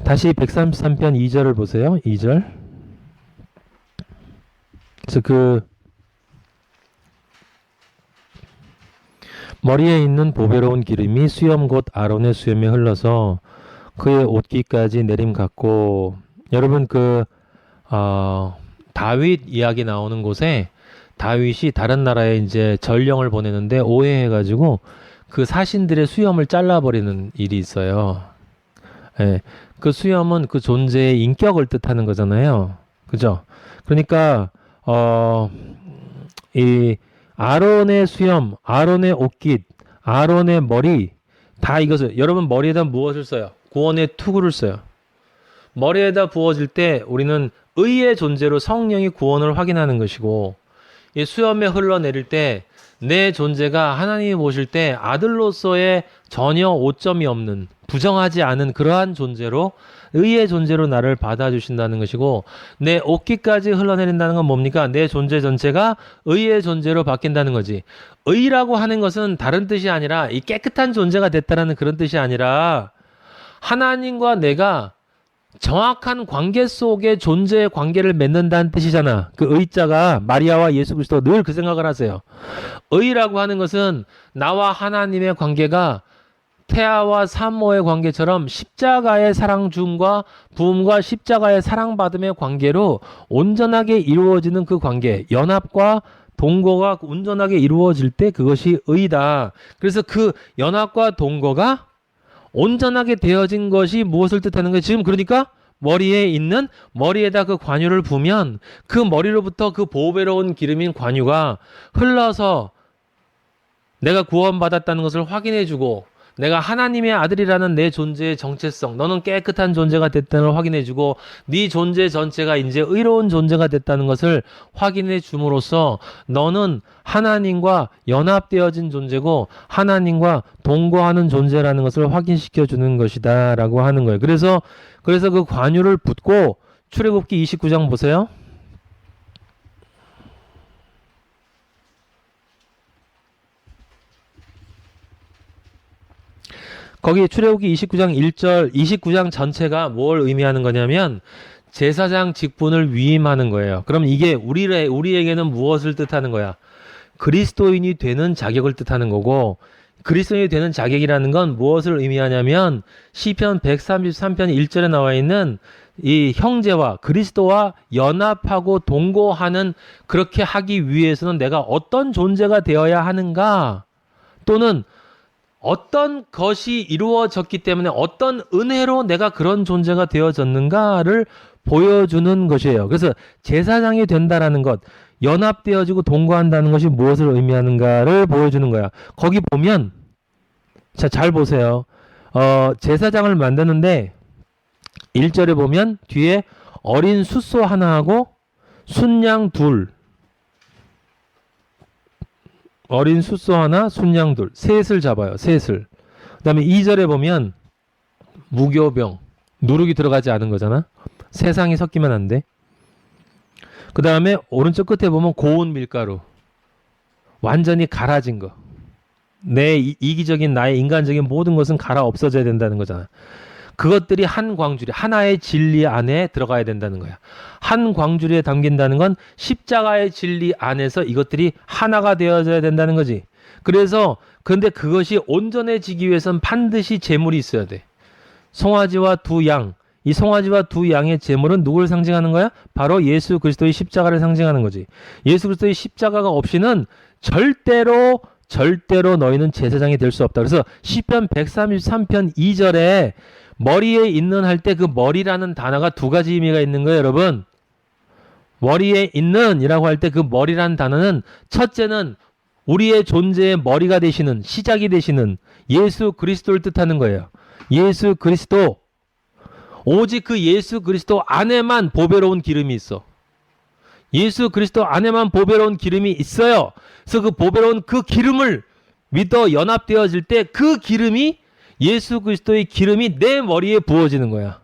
다시 133편 2절을 보세요. 2절. 그래서 그 머리에 있는 보배로운 기름이 수염 곧 아론의 수염에 흘러서 그의 옷깃까지 내림 같고, 여러분 다윗 이야기 나오는 곳에 다윗이 다른 나라에 이제 전령을 보내는데 오해해가지고 그 사신들의 수염을 잘라버리는 일이 있어요. 예, 그 수염은 그 존재의 인격을 뜻하는 거잖아요. 그죠? 그러니까 이 아론의 수염, 아론의 옷깃, 아론의 머리 다 이것을, 여러분 머리에다 무엇을 써요? 구원의 투구를 써요. 머리에다 부어질 때 우리는 의의 존재로 성령이 구원을 확인하는 것이고, 이 수염에 흘러내릴 때 내 존재가 하나님이 보실 때 아들로서의 전혀 오점이 없는, 부정하지 않은 그러한 존재로, 의의 존재로 나를 받아주신다는 것이고, 내 옷깃까지 흘러내린다는 건 뭡니까? 내 존재 전체가 의의 존재로 바뀐다는 거지. 의라고 하는 것은 다른 뜻이 아니라 이 깨끗한 존재가 됐다는 그런 뜻이 아니라 하나님과 내가 정확한 관계 속에 존재의 관계를 맺는다는 뜻이잖아. 그 의자가 마리아와 예수 그리스도, 늘 그 생각을 하세요. 의라고 하는 것은 나와 하나님의 관계가 태아와 산모의 관계처럼 십자가의 사랑 줌과 부음과 십자가의 사랑받음의 관계로 온전하게 이루어지는 그 관계, 연합과 동거가 온전하게 이루어질 때 그것이 의다. 그래서 그 연합과 동거가 온전하게 되어진 것이 무엇을 뜻하는 거예요? 지금 그러니까 머리에다 그 관유를 부으면 그 머리로부터 그 보배로운 기름인 관유가 흘러서 내가 구원받았다는 것을 확인해주고, 내가 하나님의 아들이라는 내 존재의 정체성, 너는 깨끗한 존재가 됐다는 걸 확인해주고, 네 존재 전체가 이제 의로운 존재가 됐다는 것을 확인해 줌으로써 너는 하나님과 연합되어진 존재고 하나님과 동거하는 존재라는 것을 확인시켜 주는 것이다 라고 하는 거예요. 그래서 그 관유를 붓고, 출애굽기 29장 보세요. 거기 출애굽기 29장 1절, 29장 전체가 뭘 의미하는 거냐면 제사장 직분을 위임하는 거예요. 그럼 이게 우리에게는 무엇을 뜻하는 거야? 그리스도인이 되는 자격을 뜻하는 거고, 그리스도인이 되는 자격이라는 건 무엇을 의미하냐면 시편 133편 1절에 나와 있는 이 형제와 그리스도와 연합하고 동거하는, 그렇게 하기 위해서는 내가 어떤 존재가 되어야 하는가, 또는 어떤 것이 이루어졌기 때문에 어떤 은혜로 내가 그런 존재가 되어졌는가를 보여주는 것이에요. 그래서 제사장이 된다라는 것, 연합되어지고 동거한다는 것이 무엇을 의미하는가를 보여주는 거야. 거기 보면, 자, 잘 보세요. 제사장을 만드는데 1절에 보면 뒤에 어린 숫소 하나하고 순양 둘, 어린 숫소 하나, 순양 둘, 셋을 잡아요. 셋을. 그 다음에 2절에 보면 무교병, 누룩이 들어가지 않은 거잖아. 세상이 섞이면 안 돼. 그 다음에 오른쪽 끝에 보면 고운 밀가루, 완전히 갈아진 거. 내 이기적인 나의 인간적인 모든 것은 갈아 없어져야 된다는 거잖아. 그것들이 한 광주리, 하나의 진리 안에 들어가야 된다는 거야. 한 광주리에 담긴다는 건 십자가의 진리 안에서 이것들이 하나가 되어져야 된다는 거지. 그래서 근데 그것이 온전해지기 위해서는 반드시 제물이 있어야 돼. 송아지와 두 양, 이 송아지와 두 양의 제물은 누구를 상징하는 거야? 바로 예수 그리스도의 십자가를 상징하는 거지. 예수 그리스도의 십자가가 없이는 절대로 너희는 제사장이 될 수 없다. 그래서 시편 133편 2절에 머리에 있는 할 때 그 머리라는 단어가 두 가지 의미가 있는 거예요, 여러분. 머리에 있는 이라고 할 때 그 머리라는 단어는, 첫째는 우리의 존재의 머리가 되시는, 시작이 되시는 예수 그리스도를 뜻하는 거예요. 예수 그리스도. 오직 그 예수 그리스도 안에만 보배로운 기름이 있어. 예수 그리스도 안에만 보배로운 기름이 있어요. 그래서 그 보배로운 그 기름을 믿어 연합되어질 때 그 기름이, 예수 그리스도의 기름이 내 머리에 부어지는 거야.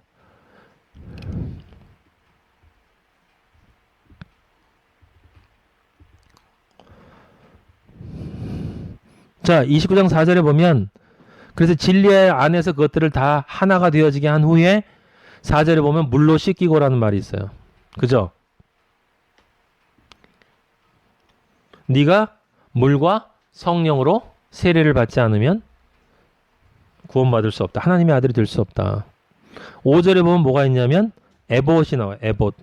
자, 29장 4절에 보면, 그래서 진리 안에서 그것들을 다 하나가 되어지게 한 후에 4절에 보면 물로 씻기고라는 말이 있어요. 그죠? 네가 물과 성령으로 세례를 받지 않으면 구원받을 수 없다. 하나님의 아들이 될 수 없다. 5절에 보면 뭐가 있냐면 에봇이 나와요. 에봇.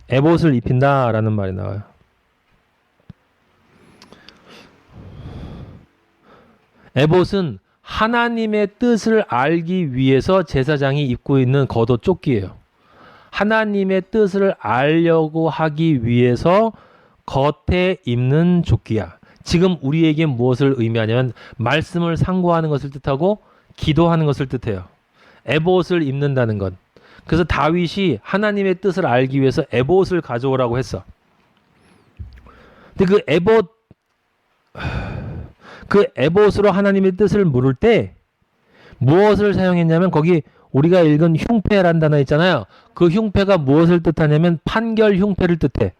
에봇을 입힌다라는 말이 나와요. 에봇은 하나님의 뜻을 알기 위해서 제사장이 입고 있는 겉옷 조끼예요. 하나님의 뜻을 알려고 하기 위해서 겉에 입는 조끼야. 지금 우리에게 무엇을 의미하냐면 말씀을 상고하는 것을 뜻하고 기도하는 것을 뜻해요. 에봇을 입는다는 것. 그래서 다윗이 하나님의 뜻을 알기 위해서 에봇을 가져오라고 했어. 근데 그 에봇으로 하나님의 뜻을 물을 때 무엇을 사용했냐면 거기 우리가 읽은 흉패란 단어 있잖아요. 그 흉패가 무엇을 뜻하냐면 판결 흉패를 뜻해.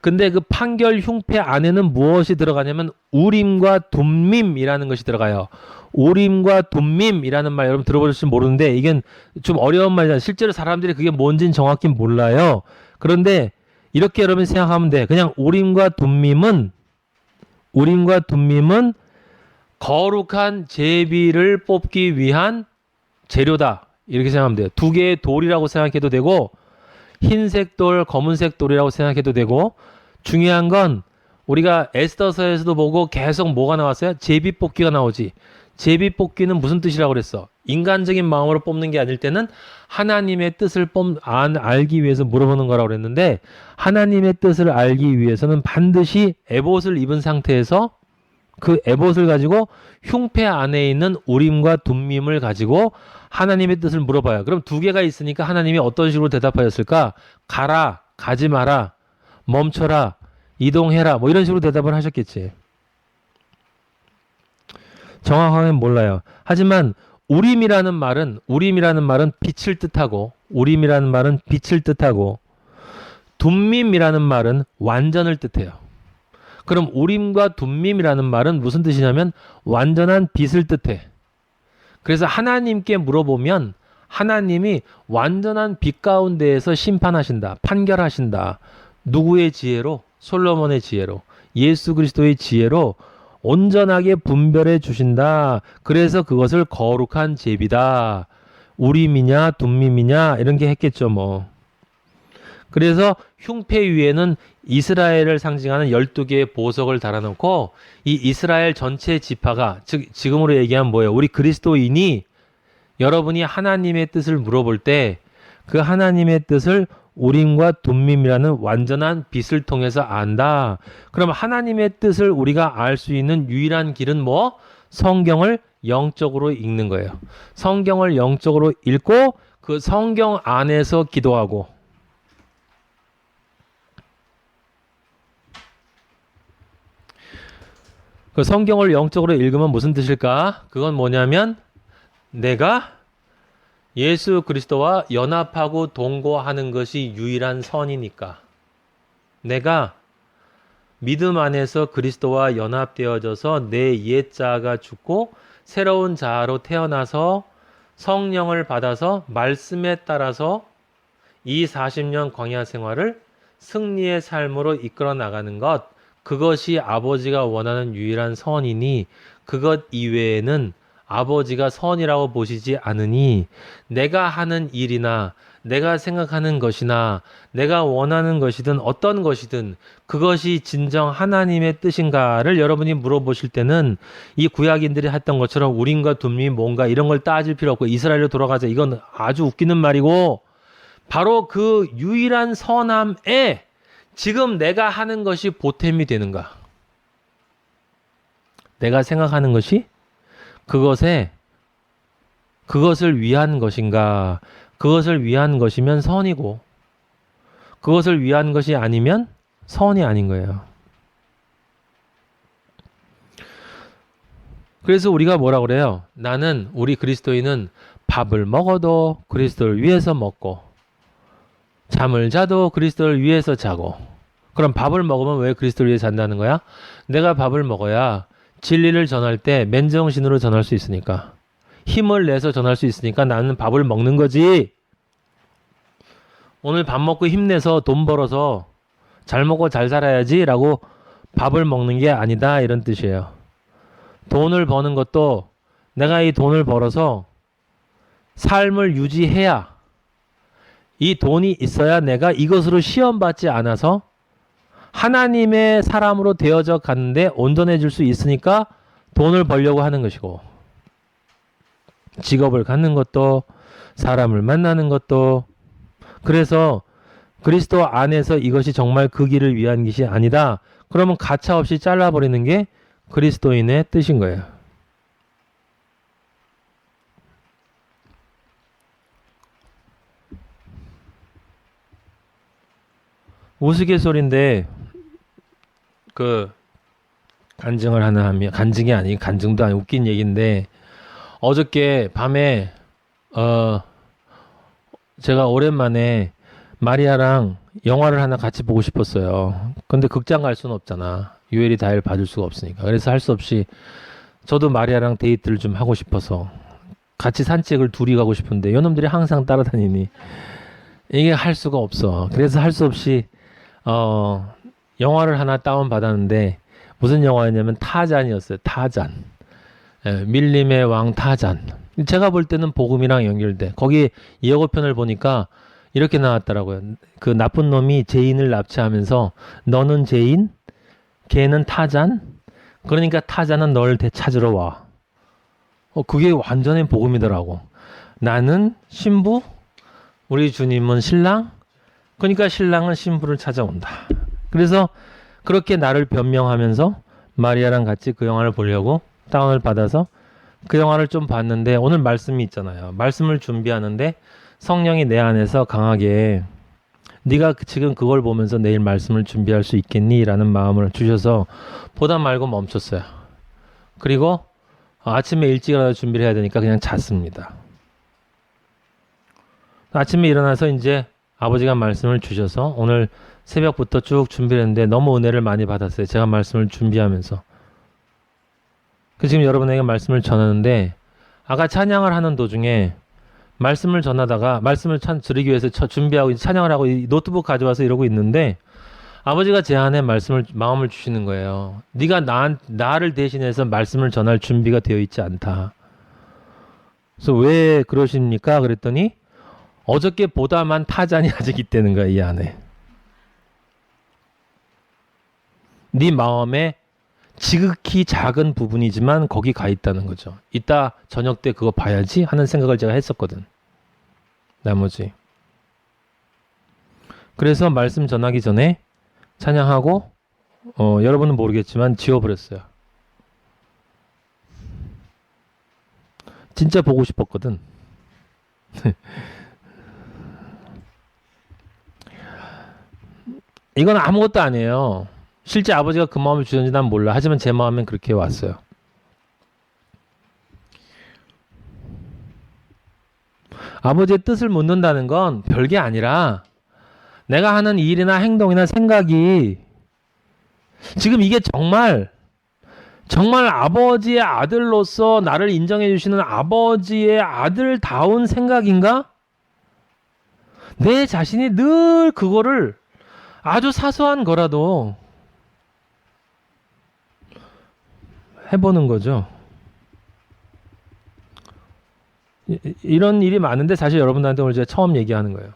근데 그 판결 흉패 안에는 무엇이 들어가냐면 우림과 둠밈이라는 것이 들어가요. 우림과 둠밈이라는 말 여러분 들어보실지 모르는데 이게 좀 어려운 말이잖아요. 실제로 사람들이 그게 뭔지는 정확히 몰라요. 그런데 이렇게 여러분 생각하면 돼. 그냥 우림과 둠밈은 거룩한 제비를 뽑기 위한 재료다. 이렇게 생각하면 돼요. 두 개의 돌이라고 생각해도 되고 흰색 돌, 검은색 돌이라고 생각해도 되고 중요한 건 우리가 에스더서에서도 보고 계속 뭐가 나왔어요? 제비 뽑기가 나오지. 제비 뽑기는 무슨 뜻이라고 그랬어? 인간적인 마음으로 뽑는 게 아닐 때는 하나님의 뜻을 알기 위해서 물어보는 거라고 그랬는데 하나님의 뜻을 알기 위해서는 반드시 에봇을 입은 상태에서 그 에봇을 가지고 흉패 안에 있는 우림과 둠밈을 가지고 하나님의 뜻을 물어봐요. 그럼 두 개가 있으니까 하나님이 어떤 식으로 대답하였을까? 가라, 가지 마라, 멈춰라, 이동해라 뭐 이런 식으로 대답을 하셨겠지. 정확하게는 몰라요. 하지만 우림이라는 말은 빛을 뜻하고 둠밈이라는 말은 완전을 뜻해요. 그럼 우림과 둠밈이라는 말은 무슨 뜻이냐면 완전한 빛을 뜻해. 그래서 하나님께 물어보면 하나님이 완전한 빛 가운데에서 심판하신다. 판결하신다. 누구의 지혜로? 솔로몬의 지혜로. 예수 그리스도의 지혜로 온전하게 분별해 주신다. 그래서 그것을 거룩한 제비다. 우림이냐 둠밈이냐 이런 게 했겠죠 뭐. 그래서 흉패 위에는 이스라엘을 상징하는 12개의 보석을 달아놓고 이 이스라엘 전체 지파가 즉 지금으로 얘기하면 뭐예요? 우리 그리스도인이 여러분이 하나님의 뜻을 물어볼 때 그 하나님의 뜻을 우림과 둠밈이라는 완전한 빛을 통해서 안다. 그럼 하나님의 뜻을 우리가 알 수 있는 유일한 길은 뭐? 성경을 영적으로 읽는 거예요. 성경을 영적으로 읽고 그 성경 안에서 기도하고 그 성경을 영적으로 읽으면 무슨 뜻일까? 그건 뭐냐면 내가 예수 그리스도와 연합하고 동거하는 것이 유일한 선이니까 내가 믿음 안에서 그리스도와 연합되어져서 내 옛자가 죽고 새로운 자아로 태어나서 성령을 받아서 말씀에 따라서 이 40년 광야 생활을 승리의 삶으로 이끌어 나가는 것 그것이 아버지가 원하는 유일한 선이니 그것 이외에는 아버지가 선이라고 보시지 않으니 내가 하는 일이나 내가 생각하는 것이나 내가 원하는 것이든 어떤 것이든 그것이 진정 하나님의 뜻인가를 여러분이 물어보실 때는 이 구약인들이 했던 것처럼 우림과 둠밈 뭔가 이런 걸 따질 필요 없고 이스라엘로 돌아가자 이건 아주 웃기는 말이고 바로 그 유일한 선함에 지금 내가 하는 것이 보탬이 되는가? 내가 생각하는 것이 그것을 위한 것인가? 그것을 위한 것이면 선이고 그것을 위한 것이 아니면 선이 아닌 거예요. 그래서 우리가 뭐라 그래요? 우리 그리스도인은 밥을 먹어도 그리스도를 위해서 먹고 잠을 자도 그리스도를 위해서 자고 그럼 밥을 먹으면 왜 그리스도를 위해 잔다는 거야? 내가 밥을 먹어야 진리를 전할 때 맨정신으로 전할 수 있으니까 힘을 내서 전할 수 있으니까 나는 밥을 먹는 거지. 오늘 밥 먹고 힘내서 돈 벌어서 잘 먹고 잘 살아야지 라고 밥을 먹는 게 아니다 이런 뜻이에요. 돈을 버는 것도 내가 이 돈을 벌어서 삶을 유지해야 이 돈이 있어야 내가 이것으로 시험받지 않아서 하나님의 사람으로 되어져 가는데 온전해질 수 있으니까 돈을 벌려고 하는 것이고 직업을 갖는 것도 사람을 만나는 것도 그래서 그리스도 안에서 이것이 정말 그 길을 위한 것이 아니다. 그러면 가차없이 잘라버리는 게 그리스도인의 뜻인 거예요. 우스갯소리인데 그 간증을 하나 하면 간증이 아니고 간증도 아니고 웃긴 얘기인데 어저께 밤에 제가 오랜만에 마리아랑 영화를 하나 같이 보고 싶었어요. 근데 극장 갈 수는 없잖아. 유엘이 다일 받을 수가 없으니까. 그래서 할 수 없이 저도 마리아랑 데이트를 좀 하고 싶어서 같이 산책을 둘이 가고 싶은데 요놈들이 항상 따라다니니 이게 할 수가 없어. 그래서 할 수 없이 영화를 하나 다운 받았는데 무슨 영화였냐면 타잔이었어요. 타잔. 밀림의 왕 타잔. 제가 볼 때는 복음이랑 연결돼. 거기 예고편을 보니까 이렇게 나왔더라고요. 그 나쁜 놈이 죄인을 납치하면서 너는 죄인, 걔는 타잔. 그러니까 타잔은 널 되찾으러 와. 그게 완전히 복음이더라고. 나는 신부, 우리 주님은 신랑. 그러니까 신랑은 신부를 찾아온다. 그래서 그렇게 나를 변명하면서 마리아랑 같이 그 영화를 보려고 다운을 받아서 그 영화를 좀 봤는데 오늘 말씀이 있잖아요. 말씀을 준비하는데 성령이 내 안에서 강하게 네가 지금 그걸 보면서 내일 말씀을 준비할 수 있겠니? 라는 마음을 주셔서 보다 말고 멈췄어요. 그리고 아침에 일찍 일어나서 준비를 해야 되니까 그냥 잤습니다. 아침에 일어나서 이제 아버지가 말씀을 주셔서 오늘 새벽부터 쭉 준비를 했는데 너무 은혜를 많이 받았어요. 제가 말씀을 준비하면서. 지금 여러분에게 말씀을 전하는데 아까 찬양을 하는 도중에 말씀을 전하다가 말씀을 드리기 위해서 준비하고 찬양을 하고 이 노트북 가져와서 이러고 있는데 아버지가 제 안에 마음을 주시는 거예요. 네가 나를 대신해서 말씀을 전할 준비가 되어 있지 않다. 그래서 왜 그러십니까? 그랬더니 어저께 보다만 타잔이 아직 있다는 거야, 이 안에. 네 마음에 지극히 작은 부분이지만 거기 가 있다는 거죠. 이따 저녁 때 그거 봐야지 하는 생각을 제가 했었거든. 나머지. 그래서 말씀 전하기 전에 찬양하고 여러분은 모르겠지만 지워버렸어요. 진짜 보고 싶었거든. 이건 아무것도 아니에요. 실제 아버지가 그 마음을 주셨는지 난 몰라. 하지만 제 마음엔 그렇게 왔어요. 아버지의 뜻을 묻는다는 건 별게 아니라 내가 하는 일이나 행동이나 생각이 지금 이게 정말 아버지의 아들로서 나를 인정해 주시는 아버지의 아들다운 생각인가? 내 자신이 늘 그거를 아주 사소한 거라도 해보는 거죠. 이런 일이 많은데 사실 여러분들한테 오늘 제가 처음 얘기하는 거예요.